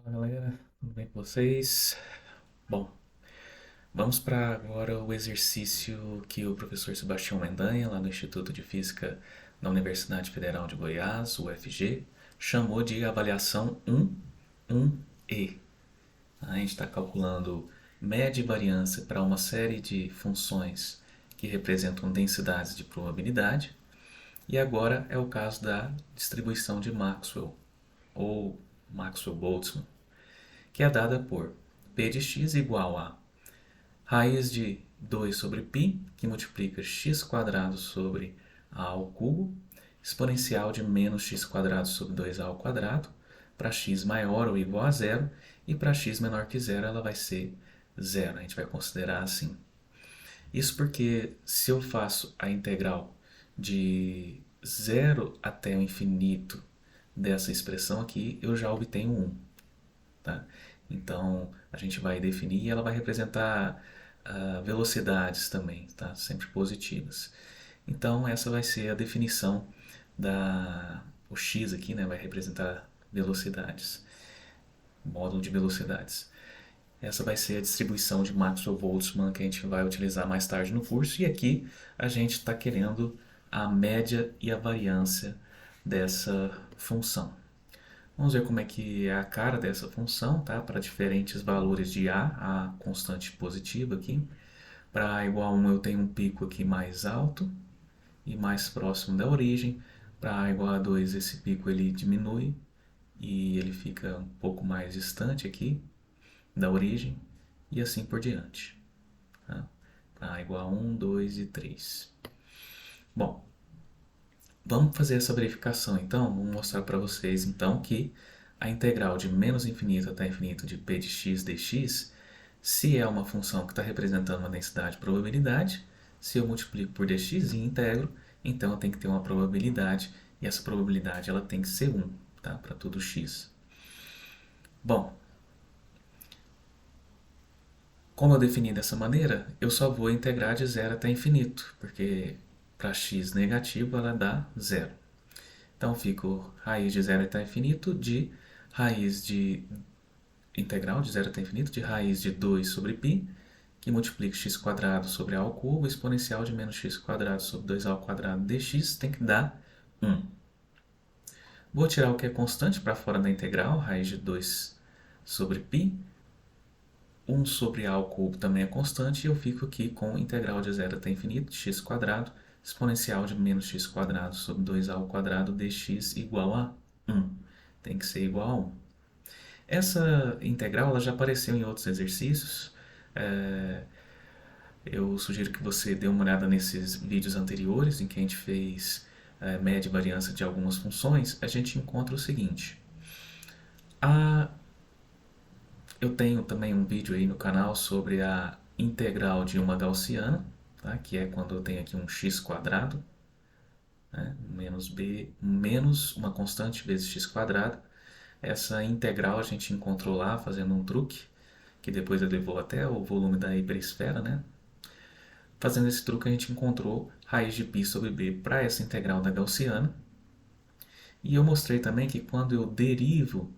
Fala galera, tudo bem com vocês? Bom, vamos para agora o exercício que o professor Sebastião Mendanha, lá do Instituto de Física da Universidade Federal de Goiás, UFG, chamou de avaliação 1E. A gente está calculando média e variância para uma série de funções que representam densidades de probabilidade, e agora é o caso da distribuição de Maxwell, ou Maxwell-Boltzmann, que é dada por p de x igual a raiz de 2 sobre π, que multiplica x quadrado sobre a ao cubo, exponencial de menos x quadrado sobre 2a ao quadrado, para x maior ou igual a zero, e para x menor que zero ela vai ser zero. A gente vai considerar assim. Isso porque se eu faço a integral de zero até o infinito dessa expressão aqui, eu já obtenho 1. Tá? Então a gente vai definir e ela vai representar velocidades também, tá? Sempre positivas. Então essa vai ser a definição da o x aqui, né? Vai representar velocidades, módulo de velocidades. Essa vai ser a distribuição de Maxwell-Boltzmann que a gente vai utilizar mais tarde no curso. E aqui a gente está querendo a média e a variância dessa função. Vamos ver como é que é a cara dessa função, tá? Para diferentes valores de a constante positiva aqui. Para a igual a 1 eu tenho um pico aqui mais alto e mais próximo da origem. Para a igual a 2 esse pico ele diminui e ele fica um pouco mais distante aqui da origem e assim por diante. Tá? Para a igual a 1, 2 e 3. Bom, vamos fazer essa verificação então. Vou mostrar para vocês então que a integral de menos infinito até infinito de p de x dx, se é uma função que está representando uma densidade de probabilidade, se eu multiplico por dx e integro, então eu tenho que ter uma probabilidade, e essa probabilidade ela tem que ser 1, tá? Para todo x. Bom, como eu defini dessa maneira, eu só vou integrar de 0 até infinito, porque para x negativo ela dá 0. Então fico raiz de 0 até infinito de raiz de integral de 0 até infinito de raiz de 2 sobre π, que multiplica x quadrado sobre a ao cubo, exponencial de menos x quadrado sobre 2a ao quadrado dx tem que dar 1. Vou tirar o que é constante para fora da integral, raiz de 2 sobre π. 1 sobre a ao cubo também é constante, e eu fico aqui com integral de 0 até infinito de x quadrado, exponencial de menos x quadrado sobre 2a ao quadrado dx igual a 1. Tem que ser igual a 1. Essa integral ela já apareceu em outros exercícios. Eu sugiro que você dê uma olhada nesses vídeos anteriores em que a gente fez média e variância de algumas funções. A gente encontra o seguinte. Eu tenho também um vídeo aí no canal sobre a integral de uma gaussiana, tá? Que é quando eu tenho aqui um x quadrado, né? Menos b menos uma constante vezes x quadrado. Essa integral a gente encontrou lá fazendo um truque, que depois elevou até o volume da hiperesfera, né? Fazendo esse truque a gente encontrou raiz de π sobre b para essa integral da gaussiana. E eu mostrei também que quando eu derivo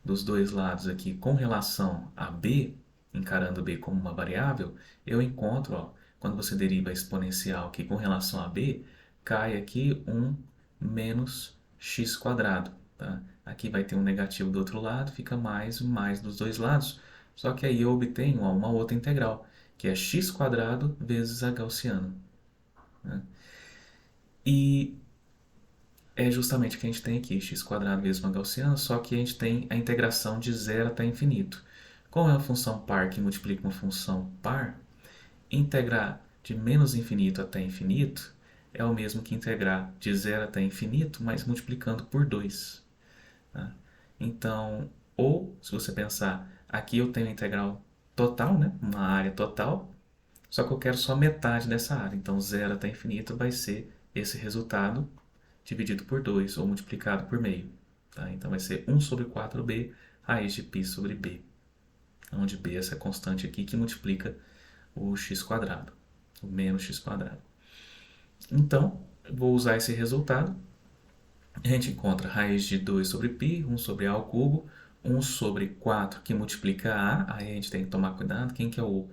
dos dois lados aqui com relação a b, encarando b como uma variável, eu encontro, ó, quando você deriva a exponencial aqui com relação a b, cai aqui um menos x quadrado. Tá? Aqui vai ter um negativo do outro lado, fica mais dos dois lados. Só que aí eu obtenho uma outra integral, que é x quadrado vezes a gaussiana. Né? E é justamente o que a gente tem aqui, x quadrado vezes uma gaussiana, só que a gente tem a integração de 0 até infinito. Como é uma função par que multiplica uma função par, integrar de menos infinito até infinito é o mesmo que integrar de 0 até infinito, mas multiplicando por 2. Tá? Então, ou, se você pensar, aqui eu tenho a integral total, né? Uma área total, só que eu quero só metade dessa área. Então, 0 até infinito vai ser esse resultado dividido por 2 ou multiplicado por meio. Tá? Então, vai ser 1 sobre 4b raiz de π sobre b, onde b é essa constante aqui que multiplica o x quadrado, o menos x quadrado. Então, eu vou usar esse resultado. A gente encontra raiz de 2 sobre π, 1 sobre a ao cubo, 1 sobre 4 que multiplica A, aí a gente tem que tomar cuidado, quem que é o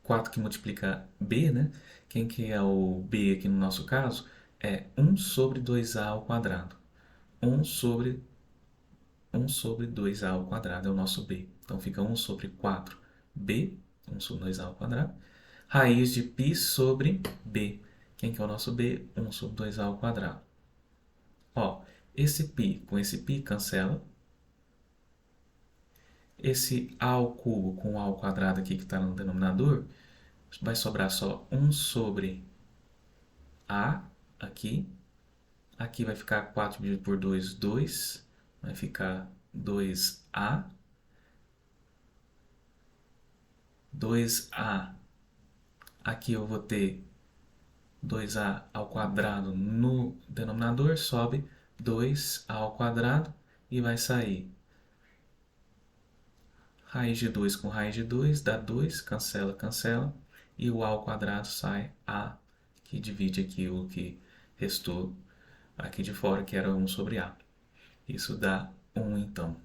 4 que multiplica B, né? Quem que é o B aqui no nosso caso? É 1 sobre 2A ao quadrado. 1 sobre 2A ao quadrado é o nosso B. Então fica 1 sobre 4B, 1 sobre 2A ao quadrado. Raiz de π sobre B. Quem que é o nosso B? 1 sobre 2A ao quadrado. Ó, esse π com esse π cancela. Esse A ao cubo com o A ao quadrado aqui que está no denominador, vai sobrar só 1 sobre A aqui. Aqui vai ficar 4 dividido por 2, 2. Vai ficar 2A. 2A. Aqui eu vou ter 2A ao quadrado no denominador, sobe 2A ao quadrado e vai sair raiz de 2 com raiz de 2, dá 2, cancela, cancela, e o A ao quadrado sai A, que divide aqui o que restou aqui de fora, que era 1 sobre A. Isso dá 1, então.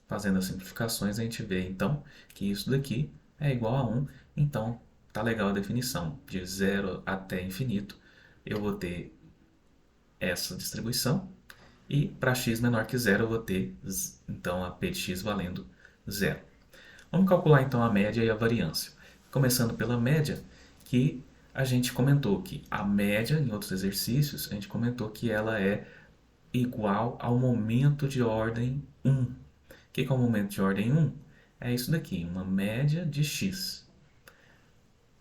Fazendo as simplificações, a gente vê, então, que isso daqui é igual a 1. Então, tá legal a definição. De 0 até infinito, eu vou ter essa distribuição. E para x menor que 0, eu vou ter, então, a p de x valendo 0. Vamos calcular, então, a média e a variância. Começando pela média, que a gente comentou que a média, em outros exercícios, a gente comentou que ela é igual ao momento de ordem 1. O que é o momento de ordem 1? É isso daqui, uma média de x.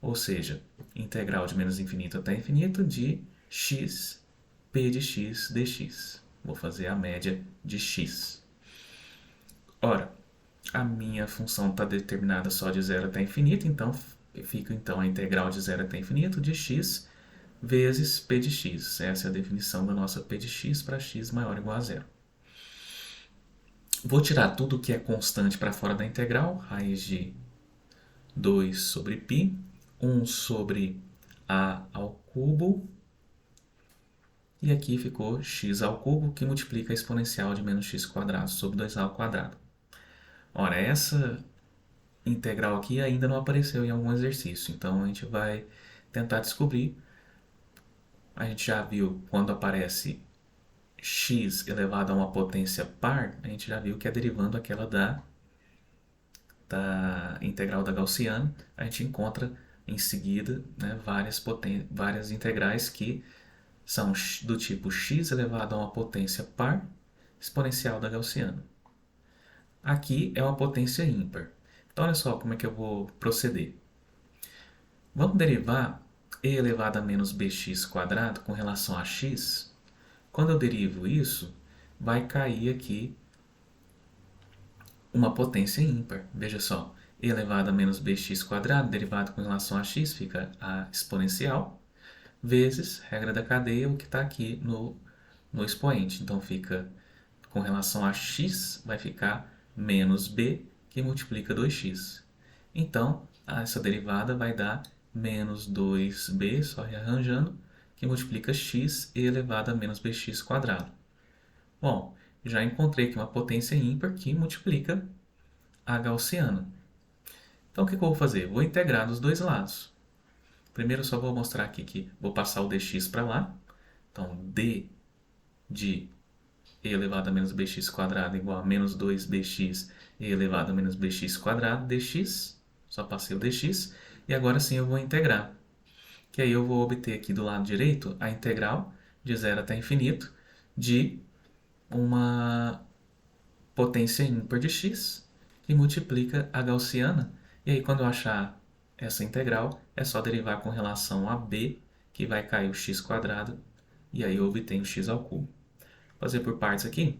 Ou seja, integral de menos infinito até infinito de x, p de x dx. Vou fazer a média de x. Ora, a minha função está determinada só de 0 até infinito, então fica então a integral de 0 até infinito de x vezes p de x. Essa é a definição da nossa p de x para x maior ou igual a 0. Vou tirar tudo que é constante para fora da integral, raiz de 2 sobre π, 1 sobre a ao cubo, e aqui ficou x ao cubo, que multiplica a exponencial de menos x quadrado sobre 2a ao quadrado. Ora, essa integral aqui ainda não apareceu em algum exercício, então a gente vai tentar descobrir. A gente já viu quando aparece x elevado a uma potência par, a gente já viu que é derivando aquela da integral da Gaussiana. A gente encontra em seguida, né, várias integrais que são do tipo x elevado a uma potência par exponencial da Gaussiana. Aqui é uma potência ímpar. Então olha só como é que eu vou proceder. Vamos derivar e elevado a menos bx quadrado com relação a x. Quando eu derivo isso, vai cair aqui uma potência ímpar. Veja só, e elevado a menos bx quadrado, derivado com relação a x, fica a exponencial, vezes, regra da cadeia, o que está aqui no expoente. Então, fica, com relação a x, vai ficar menos b, que multiplica 2x. Então, essa derivada vai dar menos 2b, só rearranjando, que multiplica x e elevado a menos bx quadrado. Bom, já encontrei aqui uma potência ímpar que multiplica a gaussiana. Então, o que eu vou fazer? Vou integrar dos dois lados. Primeiro, eu só vou mostrar aqui que vou passar o dx para lá. Então, d de e elevado a menos bx quadrado igual a menos 2bx e elevado a menos bx quadrado dx. Só passei o dx. E agora sim eu vou integrar. Que aí eu vou obter aqui do lado direito a integral de 0 até infinito de uma potência ímpar de x que multiplica a gaussiana. E aí quando eu achar essa integral, é só derivar com relação a b, que vai cair o x quadrado, e aí eu obtenho x ao cubo. Vou fazer por partes aqui.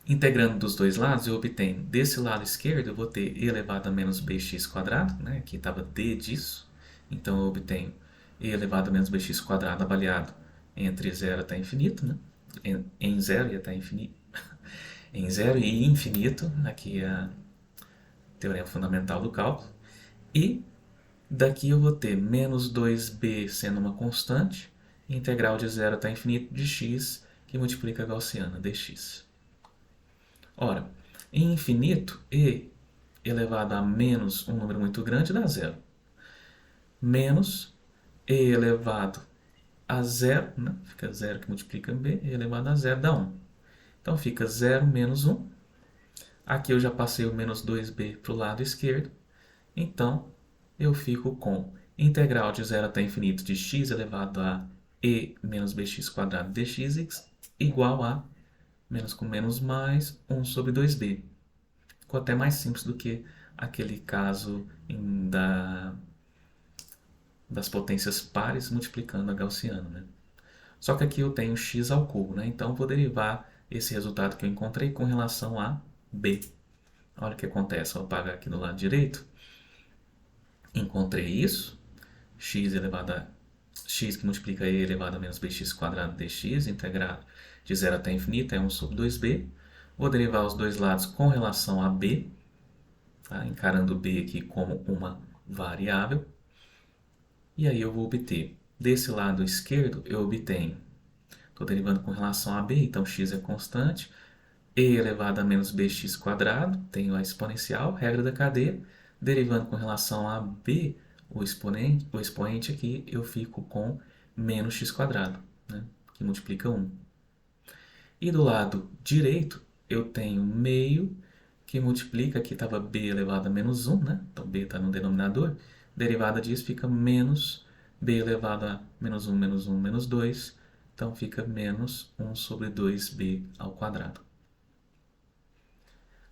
Integrando dos dois lados, eu obtenho desse lado esquerdo, eu vou ter e elevado a menos bx quadrado, né? Aqui estava d disso. Então eu obtenho e elevado a menos bx quadrado avaliado entre 0 até infinito, né? Em 0 e até infinito. Em 0 e infinito, aqui é o teorema fundamental do cálculo. E daqui eu vou ter menos 2b sendo uma constante, integral de 0 até infinito de x, que multiplica a gaussiana, dx. Ora, em infinito, e elevado a menos um número muito grande dá zero. Menos e elevado a zero, né? Fica zero que multiplica b, e elevado a zero dá 1. Então fica 0 menos 1. Aqui eu já passei o menos 2b para o lado esquerdo. Então eu fico com integral de 0 até infinito de x elevado a e menos bx quadrado dx igual a menos com menos mais 1 sobre 2b. Ficou até mais simples do que aquele caso das potências pares multiplicando a gaussiana, né? Só que aqui eu tenho x ao cubo, né? Então vou derivar esse resultado que eu encontrei com relação a b. Olha o que acontece, vou apagar aqui do lado direito. Encontrei isso, x elevado a x que multiplica e elevado a menos bx quadrado dx, integrado de 0 até infinito, é 1 sobre 2b. Vou derivar os dois lados com relação a b, tá? Encarando b aqui como uma variável. E aí eu vou obter, desse lado esquerdo, eu obtenho, estou derivando com relação a b, então x é constante, e elevado a menos bx quadrado, tenho a exponencial, regra da cadeia, derivando com relação a b, o expoente aqui, eu fico com menos x quadrado, né, que multiplica 1. E do lado direito, eu tenho meio, que multiplica, aqui estava b elevado a menos 1, né? Então b está no denominador, derivada disso fica menos b elevado a menos 1, menos 1, menos 2, então fica menos 1 sobre 2b ao quadrado.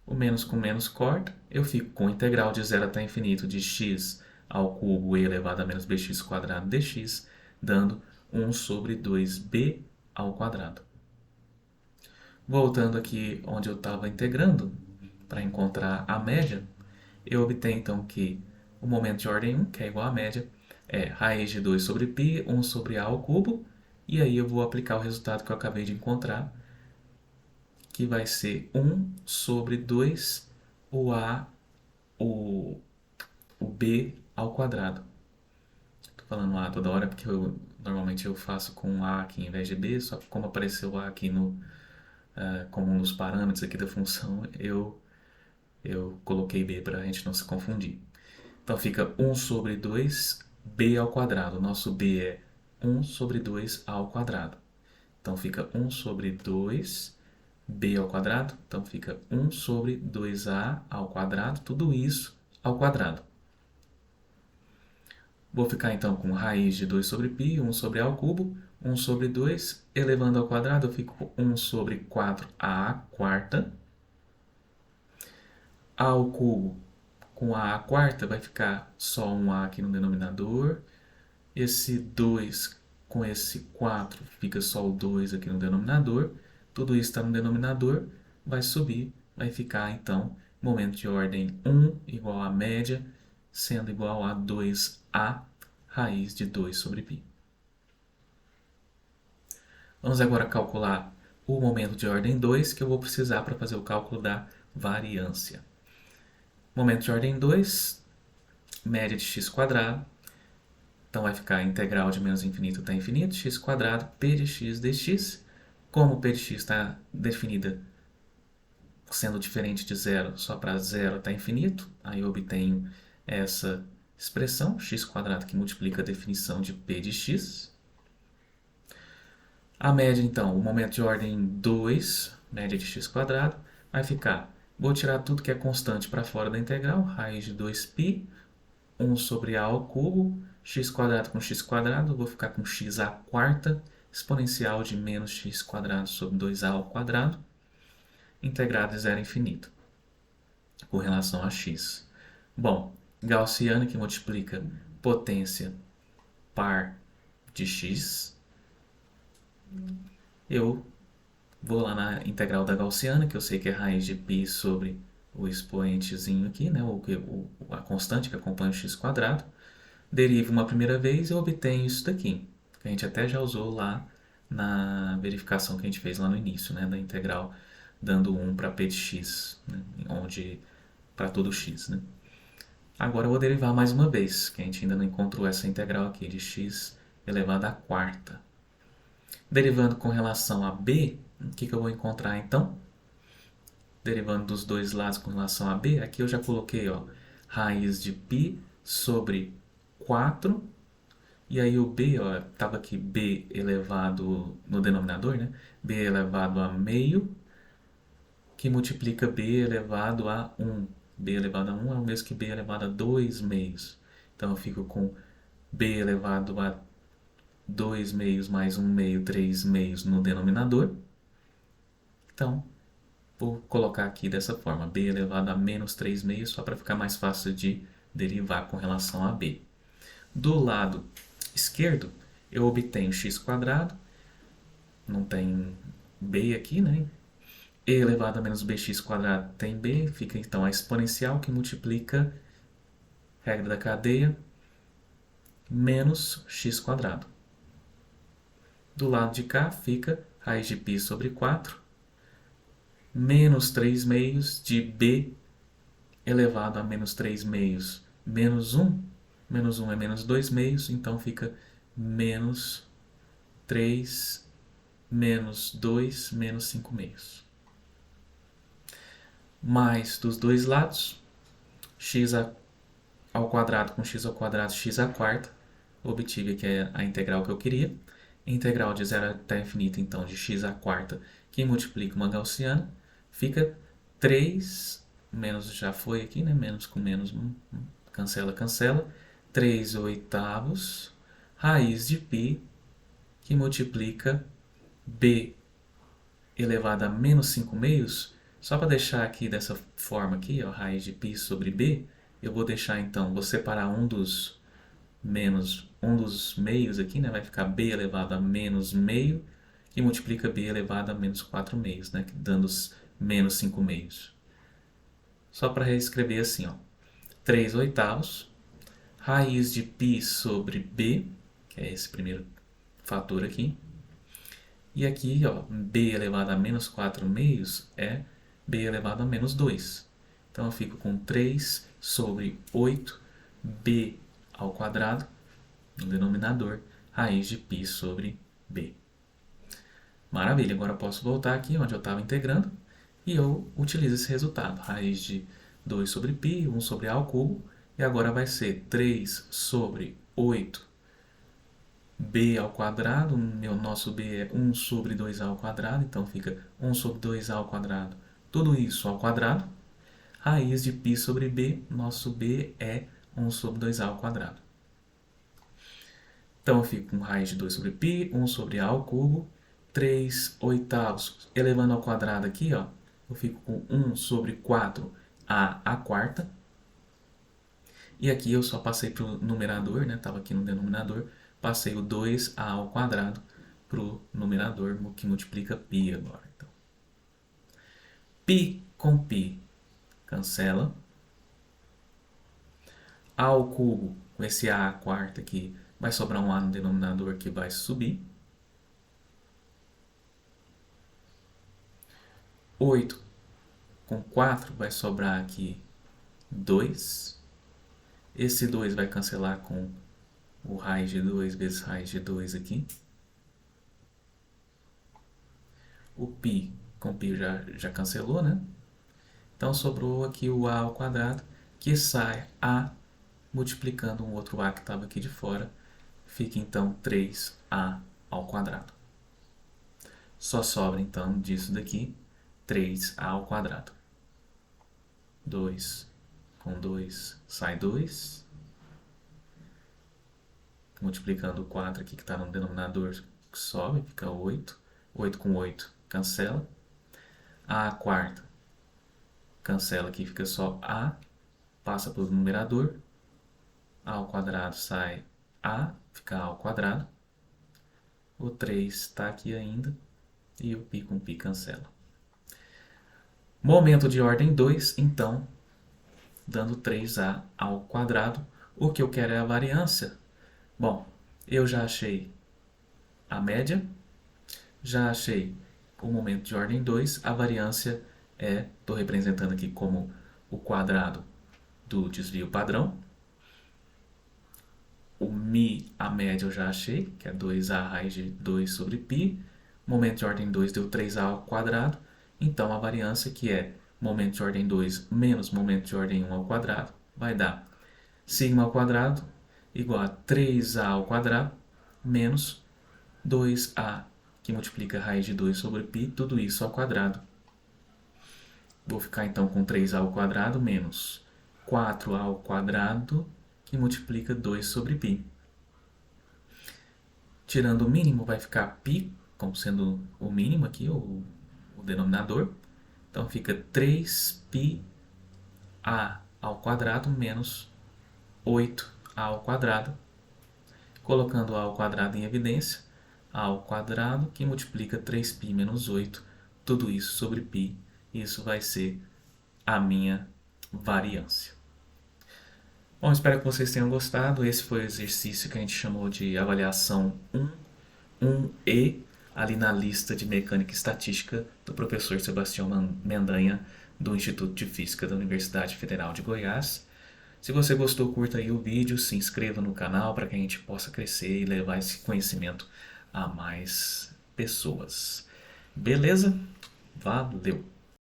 O menos com menos corta, eu fico com integral de 0 até infinito de x ao cubo e elevado a menos bx quadrado dx, dando 1 sobre 2b ao quadrado. Voltando aqui onde eu estava integrando, para encontrar a média, eu obtenho então que o momento de ordem 1, que é igual à média, é raiz de 2 sobre π, 1 sobre a ao cubo, e aí eu vou aplicar o resultado que eu acabei de encontrar, que vai ser 1 sobre 2 o a, o b ao quadrado. Estou falando a toda hora porque normalmente eu faço com a aqui em vez de b, só que como apareceu a aqui como um dos parâmetros aqui da função, eu coloquei b para a gente não se confundir. Então fica 1 sobre 2b ao quadrado. Nosso b é 1 sobre 2a ao quadrado. Então fica 1 sobre 2b ao quadrado. Então fica 1 sobre 2a ao quadrado. Tudo isso ao quadrado. Vou ficar então com raiz de 2 sobre π, 1 sobre a ao cubo, 1 sobre 2, elevando ao quadrado, eu fico com 1 sobre 4a quarta. A ao cubo com a quarta vai ficar só um a aqui no denominador. Esse 2 com esse 4 fica só o 2 aqui no denominador. Tudo isso está no denominador, vai subir, vai ficar então momento de ordem 1 igual a média, sendo igual a 2a raiz de 2 sobre π. Vamos agora calcular o momento de ordem 2 que eu vou precisar para fazer o cálculo da variância. Momento de ordem 2, média de x quadrado. Então vai ficar a integral de menos infinito até infinito, x quadrado, p de x dx. Como p de x está definida sendo diferente de zero só para zero até infinito, aí eu obtenho essa expressão, x quadrado, que multiplica a definição de p de x. A média, então, o momento de ordem 2, média de x quadrado, vai ficar, vou tirar tudo que é constante para fora da integral, raiz de 2π, 1 sobre a ao cubo, x quadrado com x quadrado, vou ficar com x à quarta, exponencial de menos x quadrado sobre 2a ao quadrado, integrado de 0 a infinito, com relação a x. Bom, gaussiana que multiplica potência par de x, eu vou lá na integral da gaussiana, que eu sei que é raiz de π sobre o expoentezinho aqui, né, a constante que acompanha o x quadrado, derivo uma primeira vez e obtenho isso daqui, que a gente até já usou lá na verificação que a gente fez lá no início, né, da integral dando 1 para p de x, né, onde para todo x. Né. Agora eu vou derivar mais uma vez, que a gente ainda não encontrou essa integral aqui de x elevado à quarta. Derivando com relação a b, o que eu vou encontrar então? derivando dos dois lados com relação a b, aqui eu já coloquei, ó, raiz de π sobre 4, e aí o b, ó, estava aqui b elevado no denominador, né? B elevado a meio, que multiplica b elevado a 1. B elevado a 1 é o mesmo que b elevado a 2 meios. Então eu fico com b elevado a 2 meios mais 1 meio, 3 meios no denominador. Então, vou colocar aqui dessa forma, b elevado a menos 3 meios, só para ficar mais fácil de derivar com relação a b. Do lado esquerdo, eu obtenho x², não tem b aqui, né? E elevado a menos bx² tem b, fica então a exponencial que multiplica, regra da cadeia, menos x². Do lado de cá fica raiz de π sobre 4, menos 3 meios de b elevado a menos 3 meios menos 1. Menos 1 é menos 2 meios, então fica menos 3 menos 2 menos 5 meios. Mais dos dois lados, x ao quadrado com x ao quadrado, x à quarta. Obtive aqui a integral que eu queria. Integral de 0 até infinito, então, de x à quarta, que multiplica uma gaussiana, fica 3, menos já foi aqui, né? Menos com menos, cancela, cancela. 3 oitavos, raiz de π, que multiplica b elevado a menos 5 meios. Só para deixar aqui dessa forma aqui, ó, raiz de π sobre b, eu vou deixar então, vou separar um dos meios aqui, né? Vai ficar b elevado a menos meio, que multiplica b elevado a menos 4 meios, né? Dando menos 5 meios. Só para reescrever assim, ó, 3 oitavos, raiz de π sobre b, que é esse primeiro fator aqui, e aqui, ó, b elevado a menos 4 meios é b elevado a menos 2. Então eu fico com 3 sobre 8b ao quadrado, no denominador, raiz de π sobre b. Maravilha, agora eu posso voltar aqui onde eu estava integrando e eu utilizo esse resultado. Raiz de 2 sobre π, 1 sobre a ao cubo, e agora vai ser 3 sobre 8b ao quadrado, nosso b é 1 sobre 2a ao quadrado, então fica 1 sobre 2a ao quadrado, tudo isso ao quadrado. Raiz de π sobre b, nosso b é 1 sobre 2a ao quadrado. Então eu fico com raiz de 2 sobre π, 1 sobre a ao cubo, 3 oitavos elevando ao quadrado aqui, ó, eu fico com 1 sobre 4a à quarta. E aqui eu só passei para o numerador, né? Estava aqui no denominador, passei o 2a ao quadrado para o numerador, que multiplica π agora. Então, π com π cancela. A ao cubo, com esse a à quarta aqui, vai sobrar um a no denominador que vai subir. 8 com 4 vai sobrar aqui 2. Esse 2 vai cancelar com o raiz de 2 vezes raiz de 2 aqui. O π com π já cancelou, né? Então sobrou aqui o a ao quadrado, que sai a multiplicando um outro a que estava aqui de fora. Fica então 3a ao quadrado. Só sobra então disso daqui 3a ao quadrado. 2 com 2 sai 2. Multiplicando o 4 aqui que está no denominador, sobe, fica 8. 8 com 8 cancela. A à quarta cancela aqui, fica só a. Passa para o numerador. A ao quadrado sai a, fica a ao quadrado. O 3 está aqui ainda. E o π com π cancela. Momento de ordem 2, então, dando 3a ao quadrado. O que eu quero é a variância. Bom, eu já achei a média, já achei o momento de ordem 2. A variância estou representando aqui como o quadrado do desvio padrão. O μ, a média eu já achei, que é 2a raiz de 2 sobre π. Momento de ordem 2 deu 3a ao quadrado. Então, a variância, que é momento de ordem 2 menos momento de ordem 1 ao quadrado vai dar sigma ao quadrado igual a 3a ao quadrado menos 2a, que multiplica a raiz de 2 sobre π, tudo isso ao quadrado. Vou ficar então com 3a ao quadrado menos 4a ao quadrado, que multiplica 2 sobre π. Tirando o mínimo vai ficar π, como sendo o mínimo aqui, o denominador. Então fica 3πa ao quadrado menos 8a ao quadrado. Colocando a ao quadrado em evidência, a ao quadrado que multiplica 3π menos 8, tudo isso sobre π. Isso vai ser a minha variância. Bom, espero que vocês tenham gostado. Esse foi o exercício que a gente chamou de avaliação 1E, ali na lista de mecânica e estatística do professor Sebastião Mendanha, do Instituto de Física da Universidade Federal de Goiás. Se você gostou, curta aí o vídeo, se inscreva no canal para que a gente possa crescer e levar esse conhecimento a mais pessoas. Beleza? Valeu!